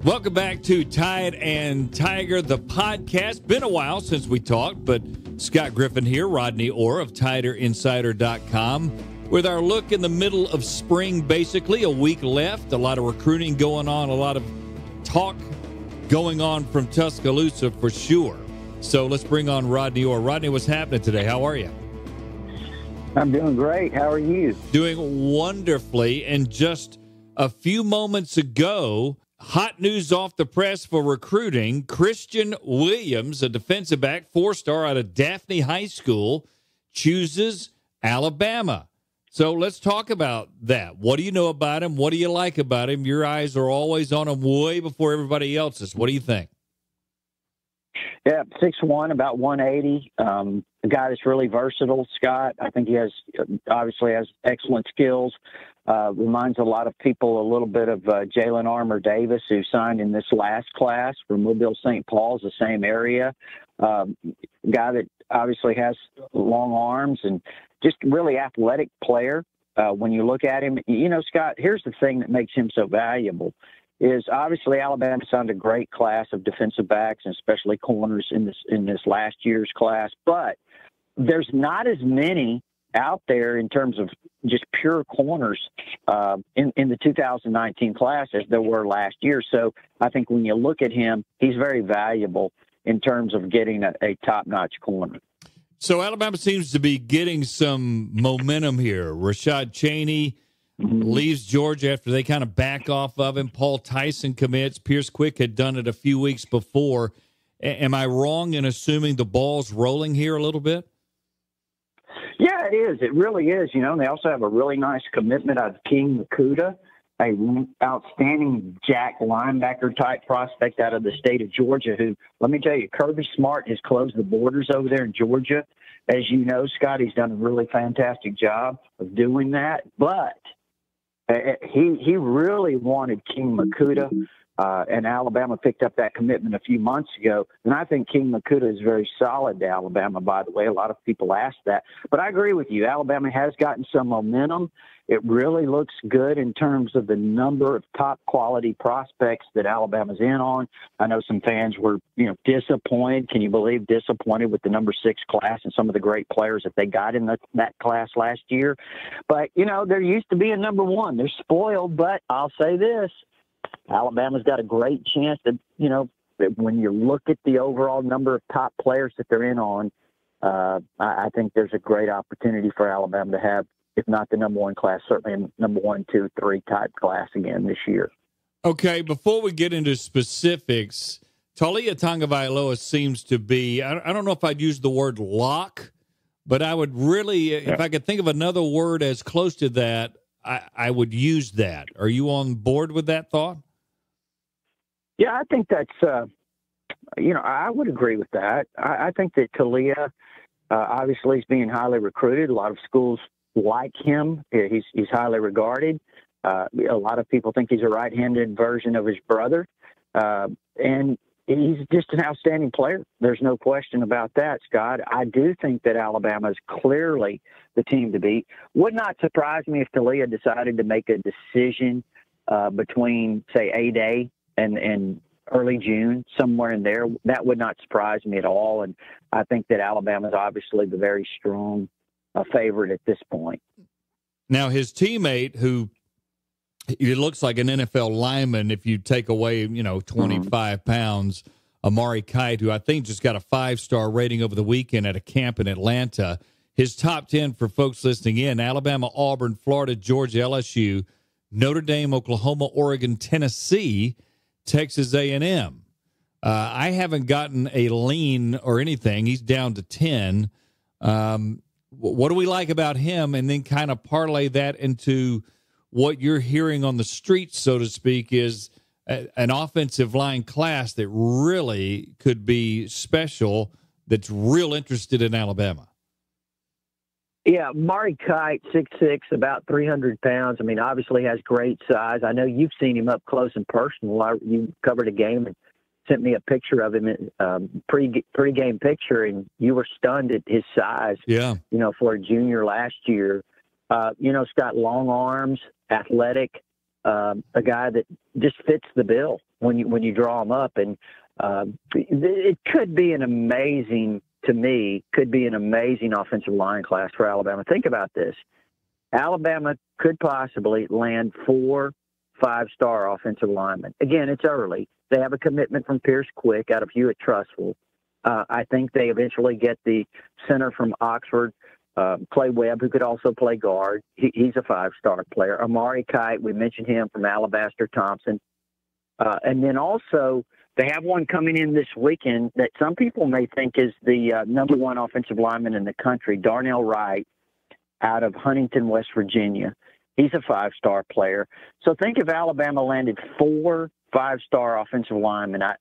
Welcome back to Tide and Tiger, the podcast. Been a while since we talked, but Scott Griffin here, Rodney Orr of TiderInsider.com, with our look in the middle of spring, basically. A week left, a lot of recruiting going on, a lot of talk going on from Tuscaloosa for sure. So let's bring on Rodney Orr. Rodney, what's happening today? How are you? I'm doing great. How are you? Doing wonderfully. And just a few moments ago, hot news off the press for recruiting. Christian Williams, a defensive back, 4-star out of Daphne High School, chooses Alabama. So let's talk about that. What do you know about him? What do you like about him? Your eyes are always on him way before everybody else's. What do you think? Yeah, 6'1", about 180. A guy that's really versatile, Scott. I think he obviously has excellent skills. Reminds a lot of people a little bit of Jalen Armour Davis, who signed in this last class from Mobile St. Paul's, the same area. Guy that obviously has long arms and just really athletic player. When you look at him, you know, Scott, here's the thing that makes him so valuable. Is obviously Alabama signed a great class of defensive backs and especially corners in this last year's class, but there's not as many out there in terms of just pure corners in the 2019 class as there were last year. So I think when you look at him, he's very valuable in terms of getting a top-notch corner. So Alabama seems to be getting some momentum here. Rashad Cheney leaves Georgia after they kind of back off of him. Paul Tyson commits. Pierce Quick had done it a few weeks before. Am I wrong in assuming the ball's rolling here a little bit? Yeah, it is. It really is. You know, and they also have a really nice commitment out of King Makuta, a outstanding jack linebacker type prospect out of the state of Georgia, who, let me tell you, Kirby Smart has closed the borders over there in Georgia. As you know, Scott, he's done a really fantastic job of doing that. But he really wanted King Makuta, and Alabama picked up that commitment a few months ago. And I think King Makuta is very solid to Alabama, by the way. A lot of people ask that. But I agree with you. Alabama has gotten some momentum. It really looks good in terms of the number of top-quality prospects that Alabama's in on. I know some fans were, disappointed. Can you believe disappointed with the number 6 class and some of the great players that they got in that class last year? But, there used to be a number 1. They're spoiled, but I'll say this. Alabama's got a great chance to, when you look at the overall number of top players that they're in on, I think there's a great opportunity for Alabama to have, if not the number 1 class, certainly a number 1, 2, 3 type class again this year. Okay, before we get into specifics, Tua Tagovailoa seems to be, I don't know if I'd use the word lock, but I would really, if I could think of another word as close to that, I would use that. Are you on board with that thought? Yeah, I think that's, I would agree with that. I think that Talia obviously is being highly recruited. A lot of schools like him. He's highly regarded. A lot of people think he's a right-handed version of his brother. And he's just an outstanding player. There's no question about that, Scott. I do think that Alabama is clearly the team to beat. Would not surprise me if Talia decided to make a decision between, say, A-Day and early June, somewhere in there. That would not surprise me at all. And I think that Alabama is obviously the very strong favorite at this point. Now, his teammate, who it looks like an NFL lineman if you take away, 25 pounds, Amari Kite, who I think just got a 5-star rating over the weekend at a camp in Atlanta. His top 10 for folks listening in: Alabama, Auburn, Florida, Georgia, LSU, Notre Dame, Oklahoma, Oregon, Tennessee, Texas A&M. I haven't gotten a lean or anything. He's down to 10. What do we like about him? And then kind of parlay that into what you're hearing on the streets, so to speak, is an offensive line class that really could be special, that's real interested in Alabama. Yeah, Mari Kite, 6'6", about 300 pounds. I mean, obviously has great size. I know you've seen him up close and personal. You covered a game and sent me a picture of him, pre-game picture, and you were stunned at his size. Yeah. For a junior last year. He's got long arms, athletic, a guy that just fits the bill. when you draw them up, and it could be an amazing offensive line class for Alabama. Think about this: Alabama could possibly land 4 5-star offensive linemen. Again, it's early. They have a commitment from Pierce Quick out of Hewitt-Trussville. I think they eventually get the center from Oxford, Clay Webb, who could also play guard. He's a 5-star player. Amari Kite, we mentioned him from Alabaster Thompson. And then also they have one coming in this weekend that some people may think is the number 1 offensive lineman in the country, Darnell Wright, out of Huntington, West Virginia. He's a 5-star player. So think if Alabama landed 4 5-star offensive linemen. I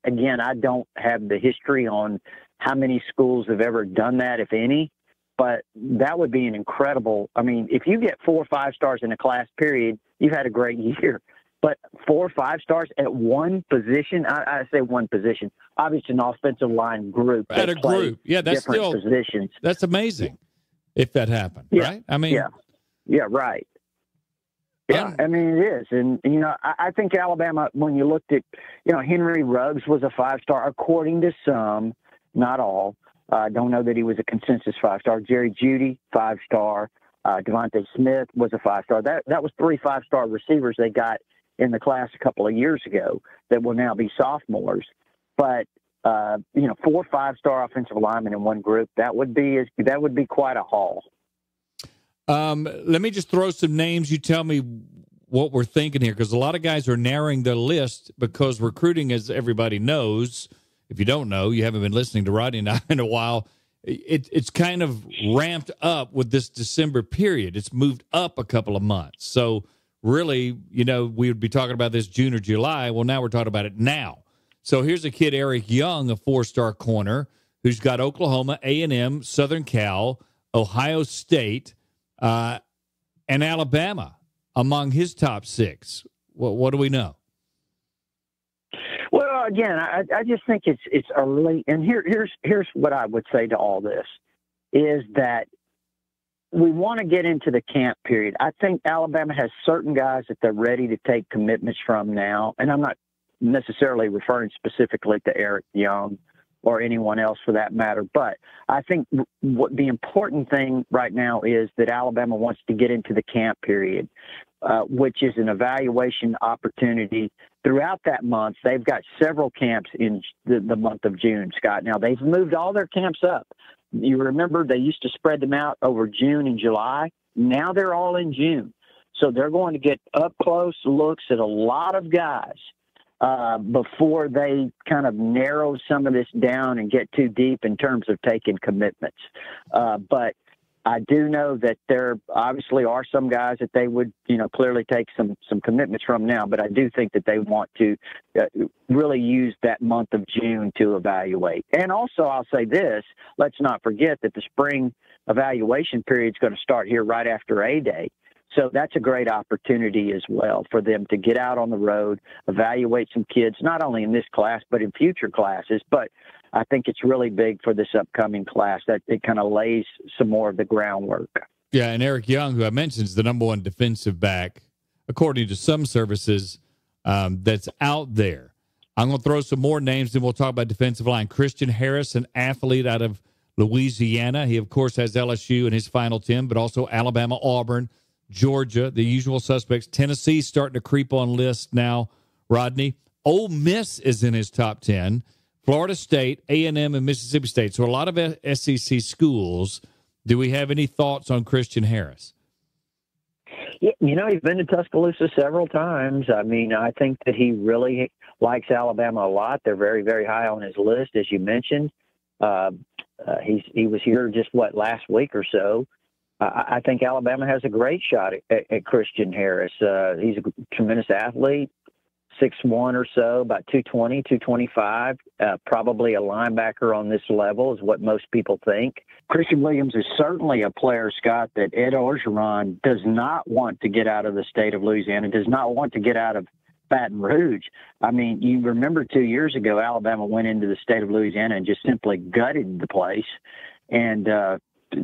don't have the history on how many schools have ever done that, if any, but that would be an incredible. I mean, if you get 4 5-stars in a class period, you've had a great year. But 4 5-stars at one position, I say one position, obviously an offensive line group. At a group. Yeah, that's still positions. That's amazing if that happened, right? I mean, yeah, right. Yeah, I mean, it is. And, I think Alabama, when you looked at, Henry Ruggs was a 5-star, according to some, not all. I don't know that he was a consensus 5-star. Jerry Jeudy, 5-star. Devontae Smith was a 5-star. That was 3 5-star receivers they got in the class a couple of years ago that will now be sophomores. But, 4 5-star offensive linemen in one group, that would be quite a haul. Let me just throw some names. You tell me what we're thinking here, because a lot of guys are narrowing their list because recruiting, as everybody knows, if you don't know, you haven't been listening to Rodney and I in a while, it's kind of ramped up with this December period. It's moved up a couple of months. So really, we would be talking about this June or July. Well, now we're talking about it now. So here's a kid, Eric Young, a 4-star corner, who's got Oklahoma, A&M, Southern Cal, Ohio State, and Alabama among his top 6. What do we know? Well, again, I just think it's early, and here's what I would say to all this is that we want to get into the camp period. I think Alabama has certain guys that they're ready to take commitments from now, and I'm not necessarily referring specifically to Eric Young or anyone else for that matter. But I think what the important thing right now is that Alabama wants to get into the camp period, which is an evaluation opportunity throughout that month. They've got several camps in the month of June, Scott. Now, they've moved all their camps up. You remember they used to spread them out over June and July. Now they're all in June. So they're going to get up-close looks at a lot of guys before they kind of narrow some of this down and get too deep in terms of taking commitments. But I do know that there obviously are some guys that they would, clearly take some commitments from now. But I do think that they want to really use that month of June to evaluate. And also, I'll say this, let's not forget that the spring evaluation period is going to start here right after A-Day. So that's a great opportunity as well for them to get out on the road, evaluate some kids, not only in this class, but in future classes. But I think it's really big for this upcoming class that it kind of lays some more of the groundwork. Yeah, and Eric Young, who I mentioned, is the number 1 defensive back, according to some services, that's out there. I'm going to throw some more names, then we'll talk about defensive line. Christian Harris, an athlete out of Louisiana. He, of course, has LSU in his final 10, but also Alabama, Auburn, Georgia, the usual suspects. Tennessee's starting to creep on lists now, Rodney. Ole Miss is in his top 10. Florida State, A&M, and Mississippi State. So a lot of SEC schools. Do we have any thoughts on Christian Harris? Yeah, he's been to Tuscaloosa several times. I mean, I think that he really likes Alabama a lot. They're very, very high on his list, as you mentioned. He was here just, last week or so. I think Alabama has a great shot at Christian Harris. He's a tremendous athlete, 6'1" or so, about 220, 225, probably a linebacker on this level is what most people think. Christian Williams is certainly a player, Scott, that Ed Orgeron does not want to get out of the state of Louisiana, does not want to get out of Baton Rouge. I mean, you remember 2 years ago, Alabama went into the state of Louisiana and just simply gutted the place and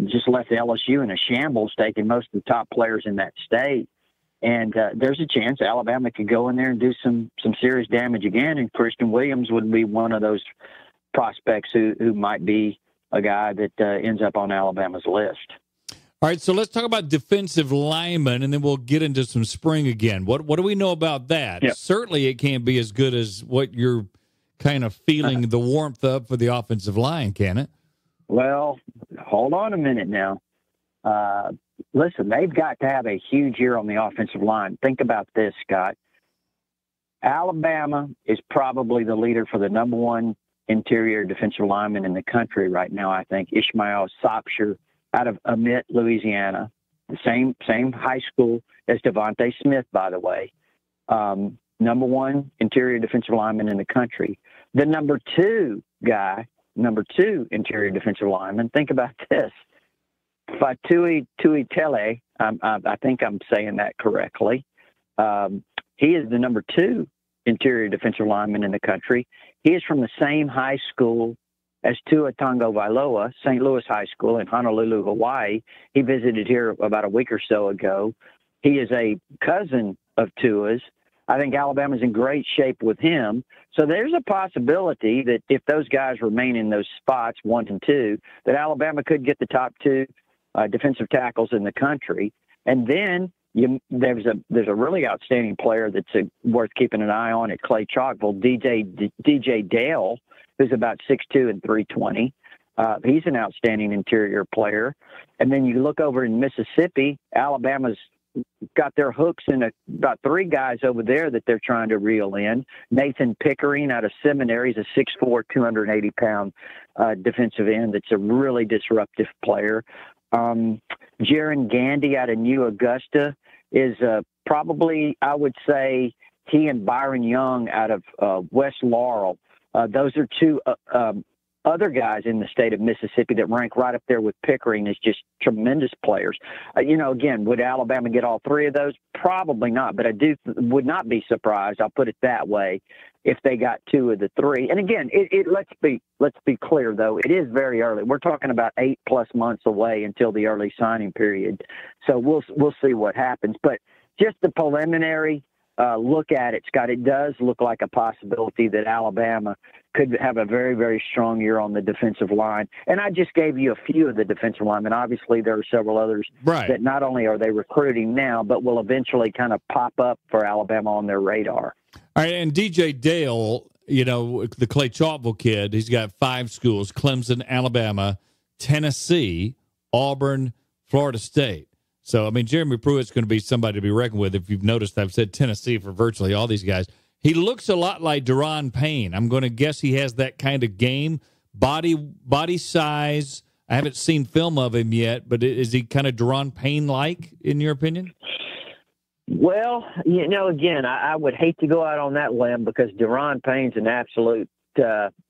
just left LSU in a shambles, taking most of the top players in that state. And there's a chance Alabama could go in there and do some serious damage again, and Christian Williams would be one of those prospects who might be a guy that ends up on Alabama's list. All right, so let's talk about defensive linemen, and then we'll get into some spring again. What do we know about that? Yep. Certainly it can't be as good as what you're kind of feeling the warmth of for the offensive line, can it? Well, hold on a minute now. Listen, they've got to have a huge year on the offensive line. Think about this, Scott. Alabama is probably the leader for the number one interior defensive lineman in the country right now, I think. Ishmael Sopsher out of Amet, Louisiana, the same high school as Devontae Smith, by the way. Number one interior defensive lineman in the country. The number two interior defensive lineman, think about this. Fatui Tuitele, I think I'm saying that correctly. He is the number two interior defensive lineman in the country. He is from the same high school as Tua Tagovailoa, St. Louis High School in Honolulu, Hawaii. He visited here about a week or so ago. He is a cousin of Tua's. I think Alabama's in great shape with him. So there's a possibility that if those guys remain in those spots, 1 and 2, that Alabama could get the top two defensive tackles in the country. And then there's a really outstanding player that's worth keeping an eye on at Clay Chalkville, DJ Dale, who's about 6'2" and 320. He's an outstanding interior player. And then you look over in Mississippi, Alabama's got their hooks in about 3 guys over there that they're trying to reel in. Nathan Pickering out of Seminary is a 6'4", 280-pound defensive end that's a really disruptive player. Jaron Gandy out of New Augusta is probably, I would say, he and Byron Young out of West Laurel. Those are 2 other guys in the state of Mississippi that rank right up there with Pickering as just tremendous players. Again, would Alabama get all 3 of those? Probably not, but I would not be surprised, I'll put it that way, if they got 2 of the 3. And again, let's be clear, though. It is very early. We're talking about 8+ months away until the early signing period. So we'll see what happens. But just the preliminary look at it, Scott, it does look like a possibility that Alabama could have a very, very strong year on the defensive line. And I just gave you a few of the defensive linemen. Obviously, there are several others that not only are they recruiting now, but will eventually kind of pop up for Alabama on their radar. All right, and DJ Dale, the Clay Chalkville kid, he's got 5 schools: Clemson, Alabama, Tennessee, Auburn, Florida State. So, I mean, Jeremy Pruitt's going to be somebody to be reckoned with. If you've noticed, I've said Tennessee for virtually all these guys. He looks a lot like Deron Payne. I'm going to guess he has that kind of game, body size. I haven't seen film of him yet, but is he kind of Deron Payne-like, in your opinion? Well, again, I would hate to go out on that limb because Deron Payne's an absolute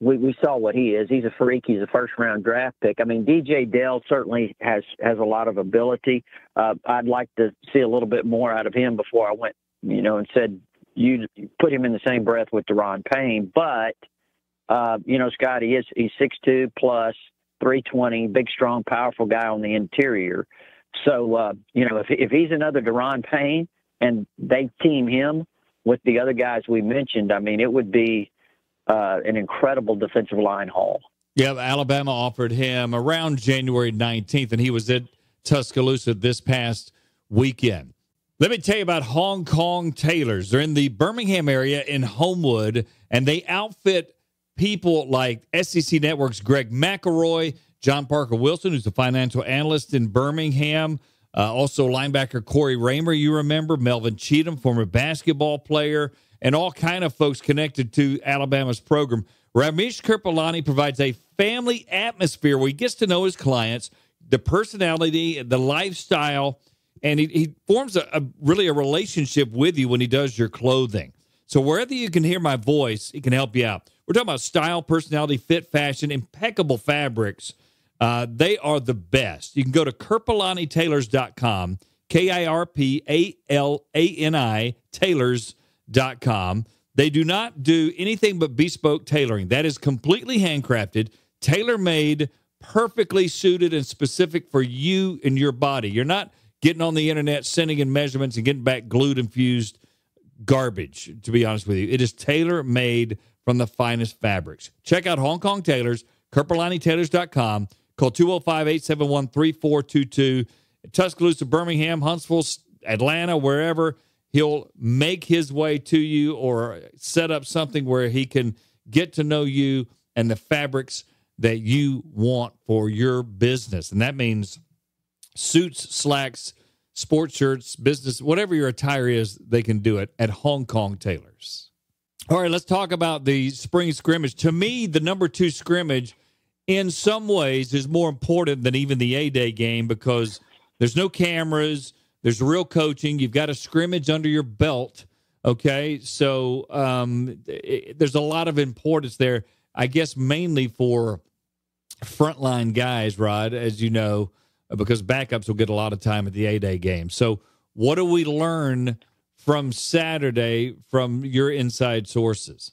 we saw what he is. He's a freak. He's a first-round draft pick. I mean, DJ Dale certainly has a lot of ability. I'd like to see a little bit more out of him before I went, and said you put him in the same breath with Deron Payne. But, Scott, he's 6'2", plus 320, big, strong, powerful guy on the interior. So, if he's another Deron Payne and they team him with the other guys we mentioned, I mean, it would be an incredible defensive line haul. Yeah, Alabama offered him around January 19th, and he was at Tuscaloosa this past weekend. Let me tell you about Hong Kong Tailors. They're in the Birmingham area in Homewood, and they outfit people like SEC Network's Greg McElroy, John Parker Wilson, who's the financial analyst in Birmingham, also linebacker Corey Raymer, you remember, Melvin Cheatham, former basketball player, and all kind of folks connected to Alabama's program. Ramesh Kirpalani provides a family atmosphere where he gets to know his clients, the personality, the lifestyle, and he forms a relationship with you when he does your clothing. So wherever you can hear my voice, he can help you out. We're talking about style, personality, fit, fashion, impeccable fabrics. They are the best. You can go to KirpalaniTailors.com, KIRPALANI Tailors.com. They do not do anything but bespoke tailoring. That is completely handcrafted, tailor-made, perfectly suited and specific for you and your body. You're not getting on the internet, sending in measurements, and getting back glued and fused garbage, to be honest with you. It is tailor-made from the finest fabrics. Check out Hong Kong Tailors, KerperLineyTailors.com. Call 205-871-3422. Tuscaloosa, Birmingham, Huntsville, Atlanta, wherever. He'll make his way to you or set up something where he can get to know you and the fabrics that you want for your business. And that means suits, slacks, sports shirts, business, whatever your attire is, they can do it at Hong Kong Tailors. All right, let's talk about the spring scrimmage. To me, the number 2 scrimmage in some ways is more important than even the A-Day game because there's no cameras, there's real coaching, you've got a scrimmage under your belt, okay? So there's a lot of importance there, I guess mainly for frontline guys, Rod, as you know, because backups will get a lot of time at the A-Day game. So what do we learn from Saturday from your inside sources?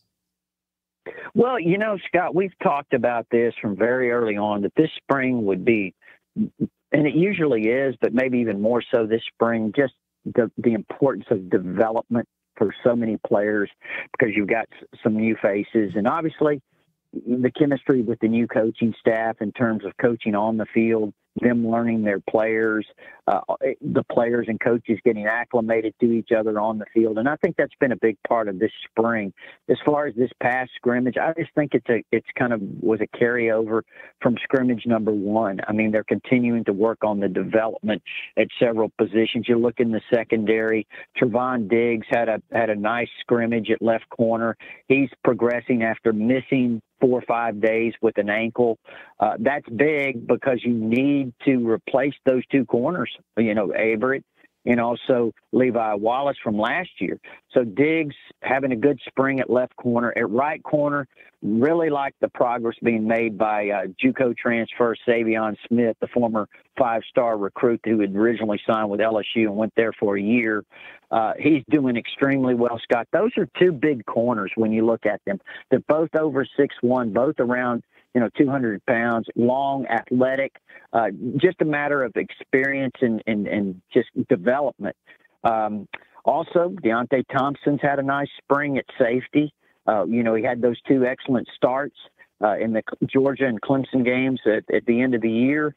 Well, you know, Scott, we've talked about this from very early on, that this spring would be, and it usually is, but maybe even more so this spring, just the importance of development for so many players because you've got some new faces. And obviously the chemistry with the new coaching staff in terms of coaching on the field, them learning their players, the players and coaches getting acclimated to each other on the field. And I think that's been a big part of this spring. As far as this past scrimmage, I just think it's kind of was a carryover from scrimmage number 1. I mean, they're continuing to work on the development at several positions. You look in the secondary, Trevon Diggs had a nice scrimmage at left corner. He's progressing after missing 4 or 5 days with an ankle. That's big because you need to replace those 2 corners, you know, Averett and also Levi Wallace from last year. So Diggs having a good spring at left corner. At right corner, really like the progress being made by JUCO transfer Savion Smith, the former 5-star recruit who had originally signed with LSU and went there for a year. He's doing extremely well, Scott. Those are 2 big corners when you look at them. They're both over 6'1", both around 200 pounds, long, athletic, just a matter of experience and just development. Also, Deontay Thompson's had a nice spring at safety. He had those 2 excellent starts in the Georgia and Clemson games at the end of the year.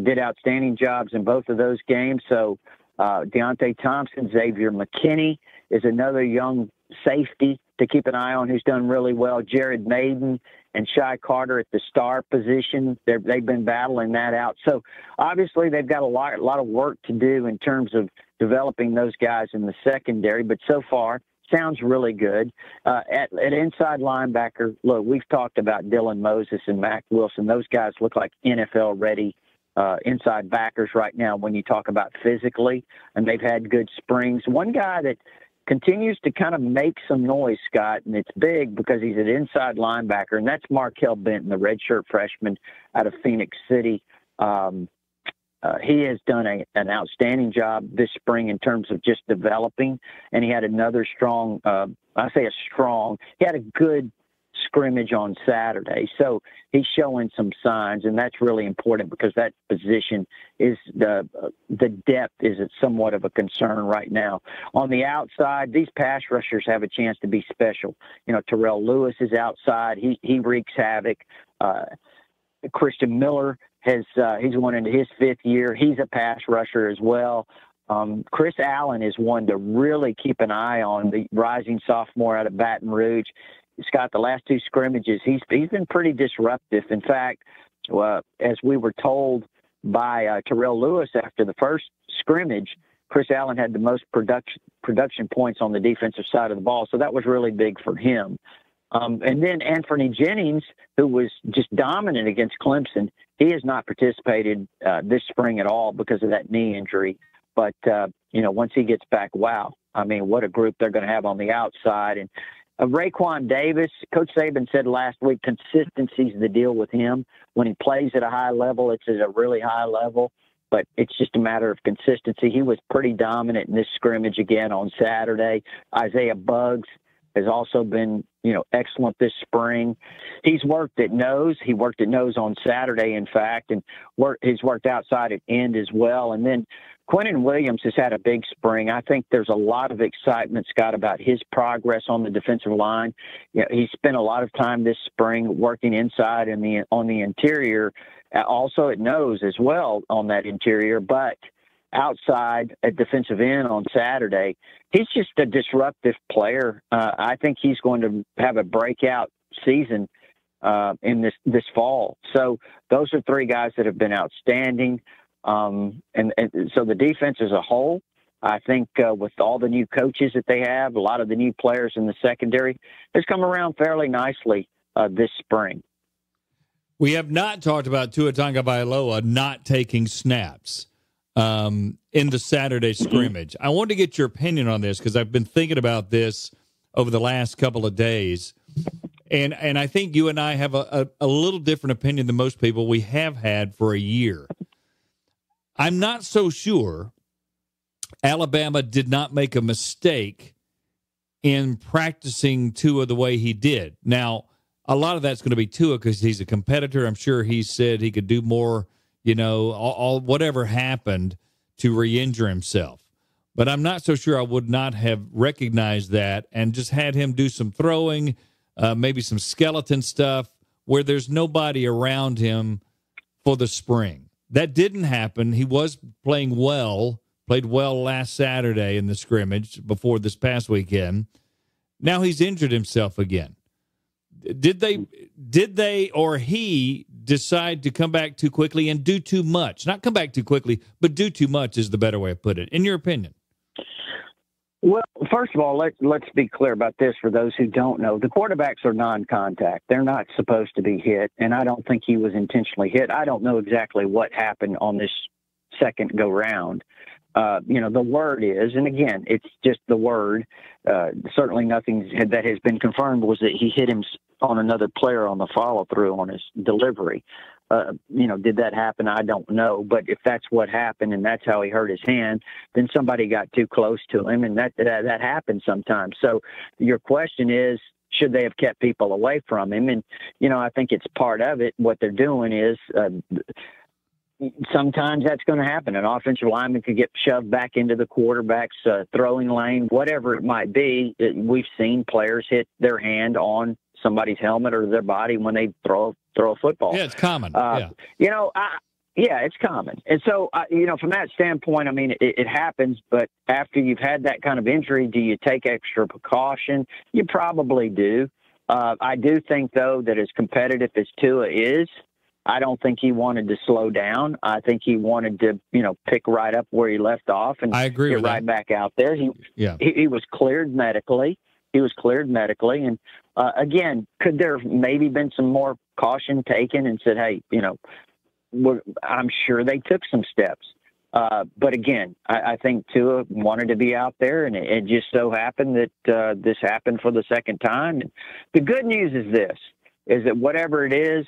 Did outstanding jobs in both of those games. So Deontay Thompson, Xavier McKinney is another young safety to keep an eye on who's done really well. Jared Maiden and Shy Carter at the star position. They've been battling that out. So obviously they've got a lot of work to do in terms of developing those guys in the secondary, but so far sounds really good. At inside linebacker, look, we've talked about Dylan Moses and Mac Wilson. Those guys look like NFL-ready inside backers right now when you talk about physically, and they've had good springs. One guy that continues to kind of make some noise, Scott, and it's big because he's an inside linebacker, and that's Markel Benton, the redshirt freshman out of Phoenix City. He has done an outstanding job this spring in terms of just developing, and he had another strong, he had a good scrimmage on Saturday. So he's showing some signs, and that's really important because that position is the depth is somewhat of a concern right now. On the outside, these pass rushers have a chance to be special. Terrell Lewis is outside. He wreaks havoc. Christian Miller he's going into his 5th year. He's a pass rusher as well. Chris Allen is one to really keep an eye on, the rising sophomore out of Baton Rouge. Scott, the last 2 scrimmages, he's been pretty disruptive. In fact, as we were told by Terrell Lewis after the first scrimmage, Chris Allen had the most production points on the defensive side of the ball, so that was really big for him. And then Anthony Jennings, who was just dominant against Clemson, he has not participated this spring at all because of that knee injury. But, once he gets back, wow, I mean, what a group they're going to have on the outside. And Raekwon Davis, Coach Saban said last week, consistency is the deal with him. When he plays at a high level, it's at a really high level, but it's just a matter of consistency. He was pretty dominant in this scrimmage again on Saturday. Isaiah Buggs has also been, excellent this spring. He's worked at nose. He worked at nose on Saturday, in fact, and he's worked outside at end as well. And then Quentin Williams has had a big spring. I think there's a lot of excitement, Scott, about his progress on the defensive line. He spent a lot of time this spring working inside and on the interior, also at nose as well on that interior, but outside at defensive end on Saturday. He's just a disruptive player. I think he's going to have a breakout season in this fall. So those are three guys that have been outstanding. And so the defense as a whole, I think with all the new coaches that they have, a lot of the new players in the secondary, has come around fairly nicely this spring. We have not talked about Tua Tagovailoa not taking snaps in the Saturday scrimmage. I wanted to get your opinion on this because I've been thinking about this over the last couple of days. And I think you and I have a little different opinion than most people. We have had for a year. I'm not so sure Alabama did not make a mistake in practicing Tua the way he did. Now, a lot of that's going to be Tua because he's a competitor. I'm sure he said he could do more, all whatever happened to re-injure himself. But I'm not so sure I would not have recognized that and just had him do some throwing, maybe some skeleton stuff where there's nobody around him for the spring. That didn't happen. He was played well last Saturday in the scrimmage before this past weekend. Now he's injured himself again. Did they or he decide to come back too quickly and do too much? Not come back too quickly, but do too much is the better way to put it, in your opinion. Well, first of all, let's be clear about this for those who don't know. The quarterbacks are non-contact. They're not supposed to be hit, and I don't think he was intentionally hit. I don't know exactly what happened on this second go-round. The word is, and again, it's just the word, certainly nothing that has been confirmed was that he hit him on another player on the follow-through on his delivery. Did that happen? I don't know. But if that's what happened and that's how he hurt his hand, then somebody got too close to him, and that happens sometimes. So your question is, should they have kept people away from him? And, I think it's part of it. What they're doing is sometimes that's going to happen. An offensive lineman could get shoved back into the quarterback's throwing lane, whatever it might be. We've seen players hit their hand on somebody's helmet or their body when they throw a football. Yeah, it's common. It's common. And so, from that standpoint, I mean, it happens, but after you've had that kind of injury, do you take extra precaution? You probably do. I do think, though, that as competitive as Tua is, I don't think he wanted to slow down. I think he wanted to, pick right up where he left off and I agree get with right that. back out there. He was cleared medically. And again, could there have maybe been some more caution taken and said, hey, I'm sure they took some steps. But again, I think Tua wanted to be out there, and it just so happened that this happened for the second time. And the good news is that whatever it is,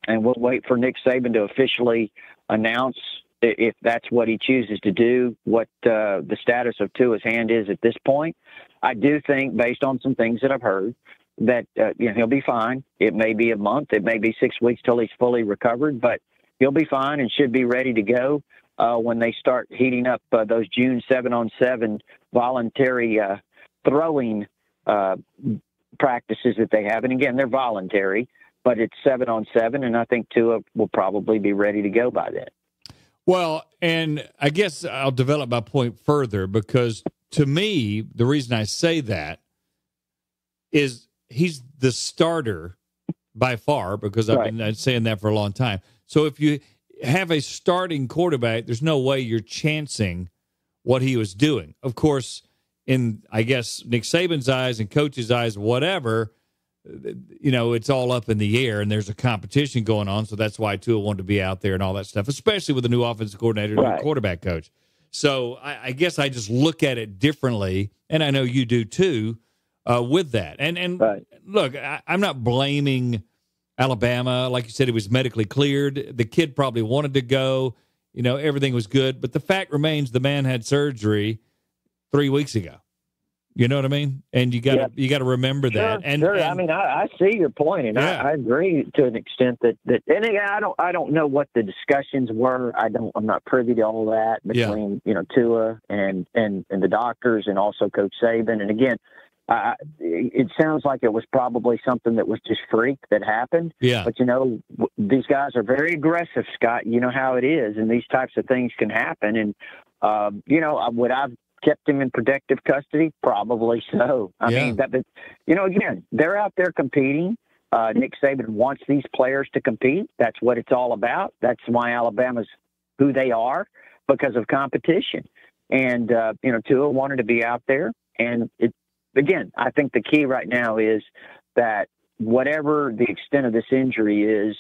and we'll wait for Nick Saban to officially announce if that's what he chooses to do, what the status of Tua's hand is at this point. I do think, based on some things that I've heard, that he'll be fine. It may be a month, it may be 6 weeks till he's fully recovered, but he'll be fine and should be ready to go when they start heating up those June 7-on-7 voluntary throwing practices that they have. And again, they're voluntary, but it's 7-on-7, and I think Tua will probably be ready to go by then. Well, and I guess I'll develop my point further because to me, the reason I say that is he's the starter by far because I've been saying that for a long time. So if you have a starting quarterback, there's no way you're chancing what he was doing. Of course, in, I guess, Nick Saban's eyes and coach's eyes, whatever, it's all up in the air and there's a competition going on. So that's why Tua wanted to be out there and all that stuff, especially with the new offensive coordinator and new quarterback coach. So I guess I just look at it differently, and I know you do too, with that. And look, I'm not blaming Alabama. Like you said, he was medically cleared. The kid probably wanted to go. Everything was good. But the fact remains the man had surgery 3 weeks ago. You know what I mean? And you got to remember that. And I mean, I see your point, and I agree to an extent that and again, I don't know what the discussions were. I'm not privy to all that between Tua and the doctors and also Coach Saban. And again, it sounds like it was probably something that was just freak that happened. Yeah. But these guys are very aggressive, Scott. You know how it is, and these types of things can happen. And would I've kept him in protective custody? Probably so. I mean, again, they're out there competing. Nick Saban wants these players to compete. That's what it's all about. That's why Alabama's who they are, because of competition. And, Tua wanted to be out there. And again, I think the key right now is that whatever the extent of this injury is,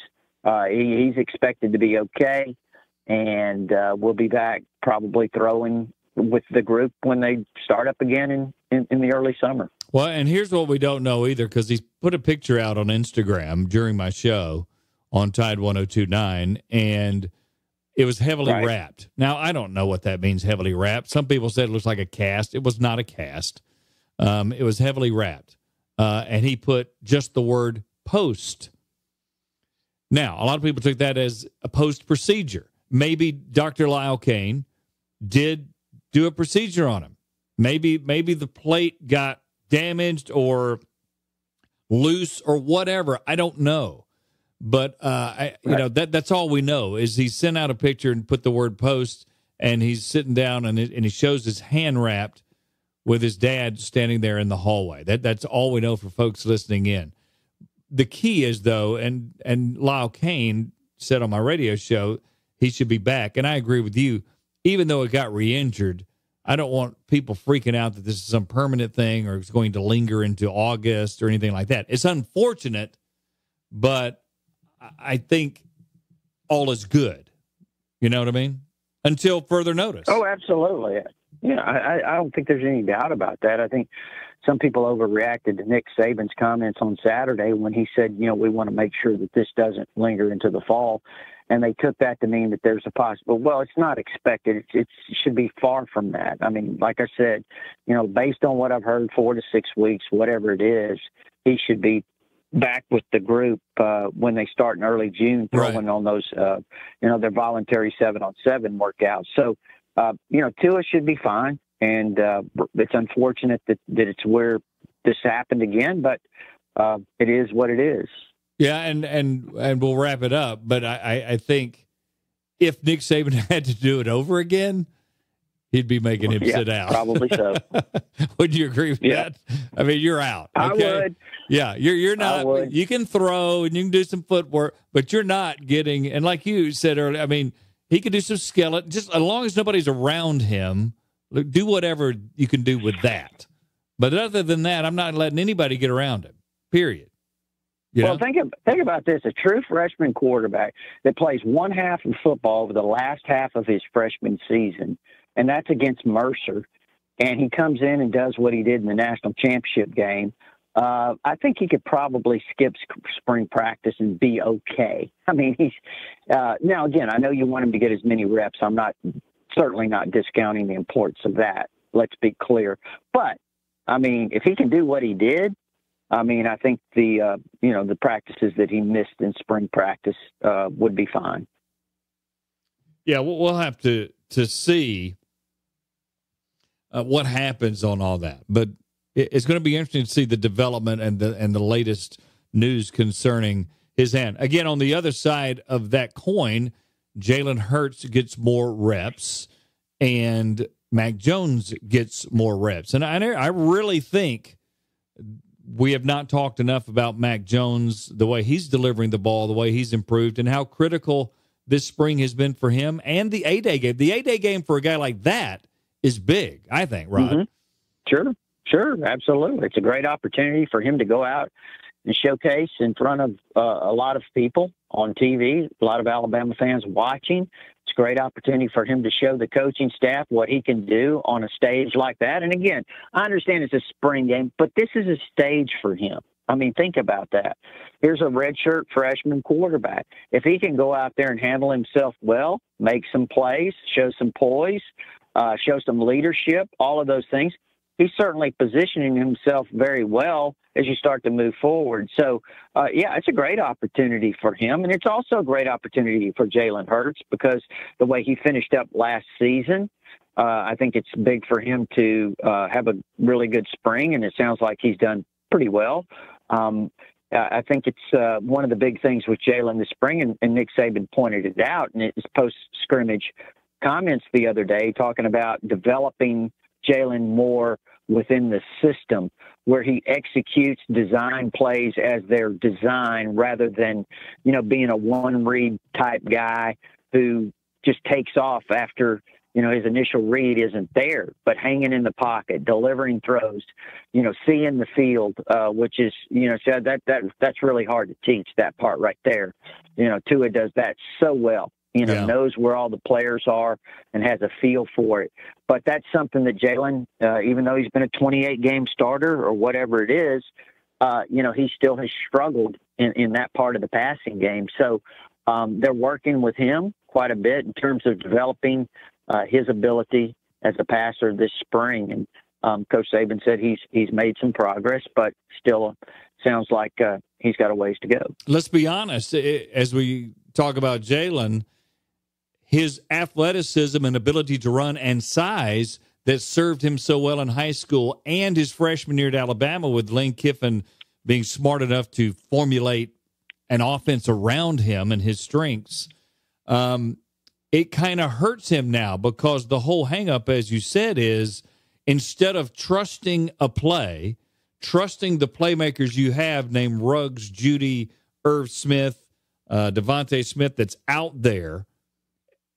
he's expected to be okay. And we'll be back probably throwing with the group when they start up again in the early summer. Well, and here's what we don't know either, because he's put a picture out on Instagram during my show on Tide 102.9, and it was heavily wrapped. Now, I don't know what that means, heavily wrapped. Some people said it looks like a cast. It was not a cast. It was heavily wrapped. And he put just the word post. Now, a lot of people took that as a post procedure. Maybe Dr. Lyle Kane did do a procedure on him. Maybe the plate got damaged or loose or whatever. I don't know. But that's all we know is he sent out a picture and put the word post, and he's sitting down and he shows his hand wrapped with his dad standing there in the hallway. That's all we know for folks listening in. The key is, though, and Lyle Kane said on my radio show he should be back, and I agree with you. Even though it got re-injured, I don't want people freaking out that this is some permanent thing or it's going to linger into August or anything like that. It's unfortunate, but I think all is good. You know what I mean? Until further notice. Oh, absolutely. Yeah, I don't think there's any doubt about that. I think some people overreacted to Nick Saban's comments on Saturday when he said, we want to make sure that this doesn't linger into the fall. And they took that to mean that there's a possible. Well, it's not expected. It should be far from that. I mean, like I said, based on what I've heard, 4 to 6 weeks, whatever it is, he should be back with the group when they start in early June, throwing on those, their voluntary 7-on-7 workouts. So, Tua should be fine. And it's unfortunate that it's where this happened again, but it is what it is. Yeah, and we'll wrap it up. But I think if Nick Saban had to do it over again, he'd be making him sit out. Probably so. Would you agree with that? I mean, you're out. Okay? I would. Yeah, you're not. You can throw and you can do some footwork, but you're not getting. And like you said earlier, I mean, he could do some skeleton. Just as long as nobody's around him, do whatever you can do with that. But other than that, I'm not letting anybody get around him. Period. Well, think about this. A true freshman quarterback that plays one half of football over the last half of his freshman season, and that's against Mercer, and he comes in and does what he did in the national championship game. I think he could probably skip spring practice and be okay. I mean, he's now, again, I know you want him to get as many reps. I'm certainly not discounting the importance of that. Let's be clear. But, I mean, if he can do what he did, I mean, I think the practices that he missed in spring practice would be fine. Yeah, we'll have to see what happens on all that. But it's going to be interesting to see the development and the latest news concerning his hand. Again, on the other side of that coin, Jalen Hurts gets more reps and Mac Jones gets more reps. And I really think we have not talked enough about Mac Jones, the way he's delivering the ball, the way he's improved, and how critical this spring has been for him and the A-Day game. The A-Day game for a guy like that is big, I think, Rod. Mm-hmm. Sure, absolutely. It's a great opportunity for him to go out and showcase in front of a lot of people on TV, a lot of Alabama fans watching. It's a great opportunity for him to show the coaching staff what he can do on a stage like that. And again, I understand it's a spring game, but this is a stage for him. I mean, think about that. Here's a redshirt freshman quarterback. If he can go out there and handle himself well, make some plays, show some poise, show some leadership, all of those things, he's certainly positioning himself very well as you start to move forward. So, it's a great opportunity for him. And it's also a great opportunity for Jalen Hurts because the way he finished up last season, I think it's big for him to have a really good spring, and it sounds like he's done pretty well. I think it's one of the big things with Jalen this spring, and Nick Saban pointed it out in his post-scrimmage comments the other day, talking about developing Jalen more within the system where he executes design plays as they're designed rather than, being a one-read type guy who just takes off after, his initial read isn't there, but hanging in the pocket, delivering throws, seeing the field, which is, so that's really hard to teach, that part right there. Tua does that so well. Knows where all the players are and has a feel for it. But that's something that Jalen, even though he's been a 28-game starter or whatever it is, he still has struggled in that part of the passing game. So they're working with him quite a bit in terms of developing his ability as a passer this spring. And Coach Saban said he's made some progress, but still sounds like he's got a ways to go. Let's be honest. As we talk about Jalen, his athleticism and ability to run and size that served him so well in high school and his freshman year at Alabama with Lane Kiffin being smart enough to formulate an offense around him and his strengths, it kind of hurts him now because the whole hang-up, as you said, is instead of trusting a play, trusting the playmakers you have named Ruggs, Judy, Irv Smith, Devontae Smith that's out there,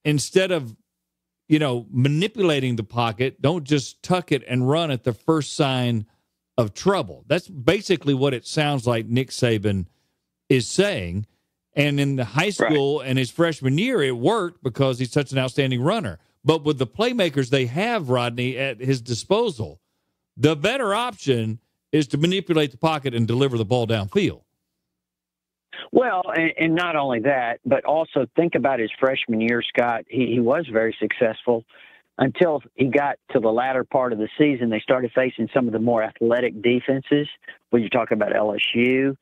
instead of, manipulating the pocket, don't just tuck it and run at the first sign of trouble. That's basically what it sounds like Nick Saban is saying. And in the high school and his freshman year, it worked because he's such an outstanding runner. But with the playmakers they have, Rodney, at his disposal, the better option is to manipulate the pocket and deliver the ball downfield. Well, and not only that, but also think about his freshman year, Scott. He was very successful until he got to the latter part of the season. They started facing some of the more athletic defenses. When you talk about LSU,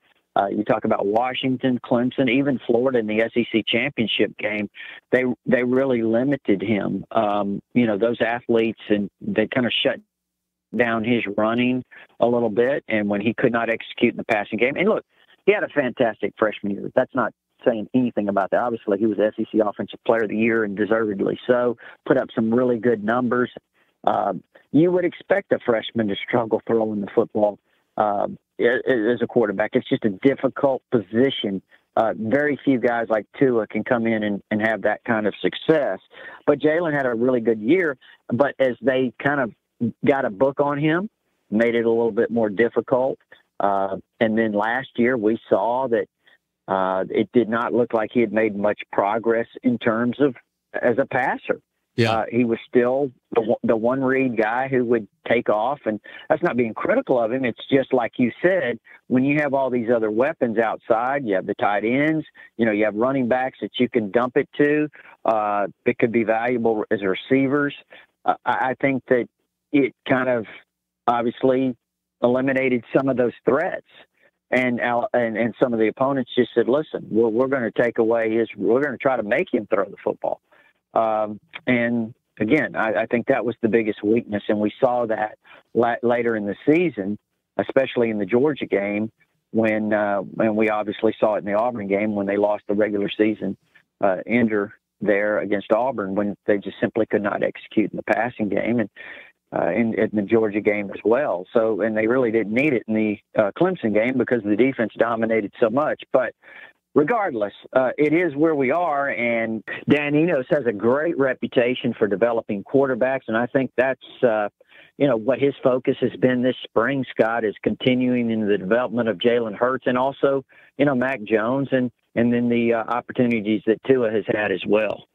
you talk about Washington, Clemson, even Florida in the SEC championship game, they really limited him. Those athletes, and they kind of shut down his running a little bit. And when he could not execute in the passing game, and look, he had a fantastic freshman year. That's not saying anything about that. Obviously, he was SEC Offensive Player of the Year, and deservedly so. Put up some really good numbers. You would expect a freshman to struggle throwing the football as a quarterback. It's just a difficult position. Very few guys like Tua can come in and have that kind of success. But Jalen had a really good year. But as they kind of got a book on him, made it a little bit more difficult. And then last year we saw that it did not look like he had made much progress in terms of as a passer. Yeah. He was still the one-read guy who would take off, and that's not being critical of him. It's just like you said, when you have all these other weapons outside, you have the tight ends, you have running backs that you can dump it to that could be valuable as receivers. I think that it kind of obviously eliminated some of those threats. And some of the opponents just said, listen, we're going to take away we're going to try to make him throw the football. And again, I think that was the biggest weakness. And we saw that later in the season, especially in the Georgia game, when we obviously saw it in the Auburn game when they lost the regular season ender there against Auburn, when they just simply could not execute in the passing game, and in the Georgia game as well. So, and they really didn't need it in the Clemson game because the defense dominated so much. But regardless, it is where we are, and Dan Enos has a great reputation for developing quarterbacks, and I think that's what his focus has been this spring, Scott, is continuing in the development of Jalen Hurts and also, Mac Jones, and then the opportunities that Tua has had as well.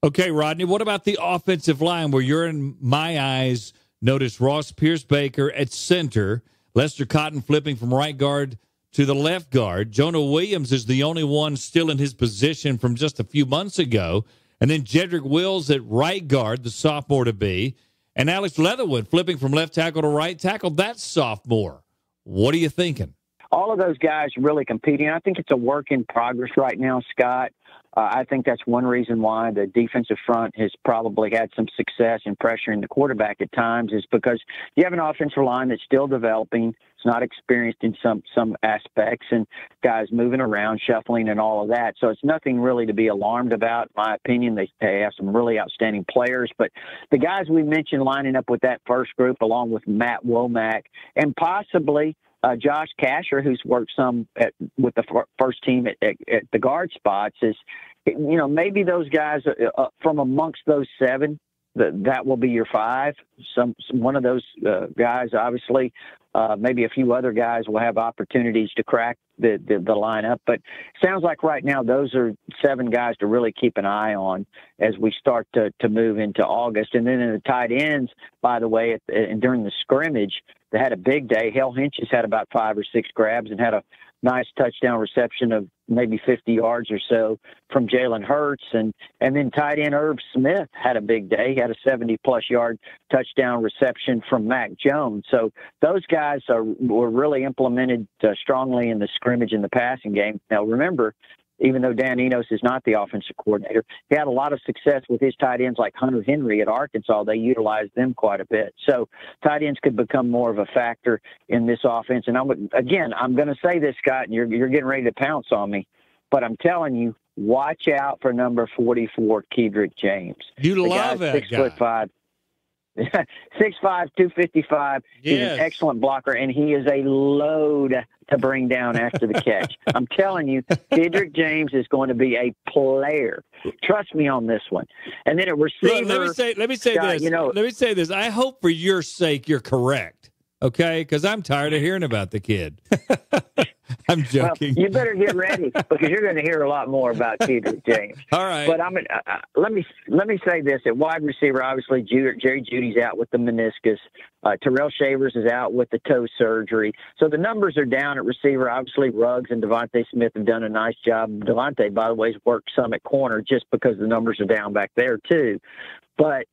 Okay, Rodney, what about the offensive line where you're, in my eyes, notice Ross Pierce-Baker at center, Lester Cotton flipping from right guard to the left guard. Jonah Williams is the only one still in his position from just a few months ago. And then Jedrick Wills at right guard, the sophomore to be. And Alex Leatherwood flipping from left tackle to right tackle. That's sophomore. What are you thinking? All of those guys really competing. I think it's a work in progress right now, Scott. I think that's one reason why the defensive front has probably had some success in pressuring the quarterback at times, is because you have an offensive line that's still developing. It's not experienced in some aspects, and guys moving around, shuffling, and all of that. So it's nothing really to be alarmed about, in my opinion. They have some really outstanding players. But the guys we mentioned lining up with that first group, along with Matt Womack, and possibly Josh Casher, who's worked some with the first team at the guard spots, is, maybe those guys from amongst those seven, that will be your five. One of those guys, obviously, maybe a few other guys will have opportunities to crack the lineup. But it sounds like right now those are seven guys to really keep an eye on as we start to move into August. And then in the tight ends, by the way, and during the scrimmage, they had a big day. Hale Hinches had about 5 or 6 grabs and had a nice touchdown reception of maybe 50 yards or so from Jalen Hurts. And then tight end Irv Smith had a big day. He had a 70-plus yard touchdown reception from Mac Jones. So those guys were really implemented strongly in the scrimmage and the passing game. Now, remember, even though Dan Enos is not the offensive coordinator, he had a lot of success with his tight ends like Hunter Henry at Arkansas. They utilized them quite a bit. So tight ends could become more of a factor in this offense. And I'm going to say this, Scott, and you're getting ready to pounce on me, but I'm telling you, watch out for number 44, Kedrick James. You love that guy. 6'5", 255. He's an excellent blocker, and he is a load to bring down after the catch. I'm telling you, Kedrick James is going to be a player. Trust me on this one. And then at receiver, let me say this. Let me say this. I hope for your sake you're correct. Okay, because I'm tired of hearing about the kid. I'm joking. Well, you better get ready because you're going to hear a lot more about Kedrick James. All right. But let me say this: at wide receiver, obviously Jerry Judy's out with the meniscus. Terrell Shavers is out with the toe surgery. So the numbers are down at receiver. Obviously, Ruggs and Devontae Smith have done a nice job. Devontae, by the way, has worked some at corner just because the numbers are down back there too. But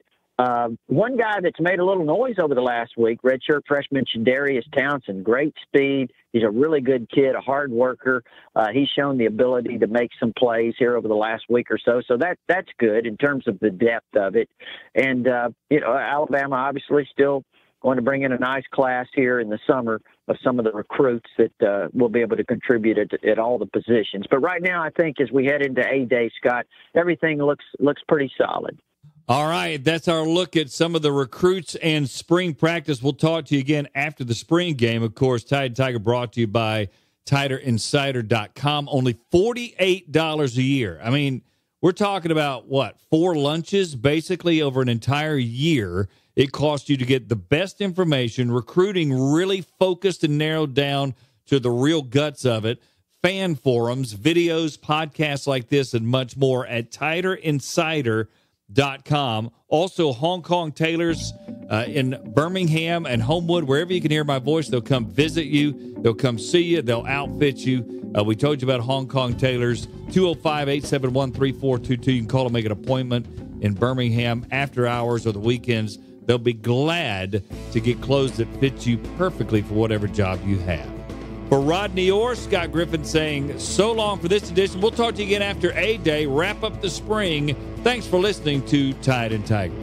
one guy that's made a little noise over the last week, redshirt freshman Shadarius Townsend, great speed. He's a really good kid, a hard worker. He's shown the ability to make some plays here over the last week or so. So that's good in terms of the depth of it. And, Alabama obviously still going to bring in a nice class here in the summer of some of the recruits that will be able to contribute at all the positions. But right now, I think as we head into A-Day, Scott, everything looks pretty solid. All right, that's our look at some of the recruits and spring practice. We'll talk to you again after the spring game. Of course, Tide and Tiger brought to you by TiderInsider.com. Only $48 a year. I mean, we're talking about, 4 lunches basically over an entire year. It costs you to get the best information, recruiting really focused and narrowed down to the real guts of it, fan forums, videos, podcasts like this, and much more at TiderInsider.com. Also, Hong Kong tailors in Birmingham and Homewood, wherever you can hear my voice, they'll come visit you. They'll come see you. They'll outfit you. We told you about Hong Kong tailors, 205-871-3422. You can call and make an appointment in Birmingham after hours or the weekends. They'll be glad to get clothes that fit you perfectly for whatever job you have. For Rodney Orr, Scott Griffin saying so long for this edition. We'll talk to you again after A-Day. Wrap up the spring. Thanks for listening to Tide and Tiger.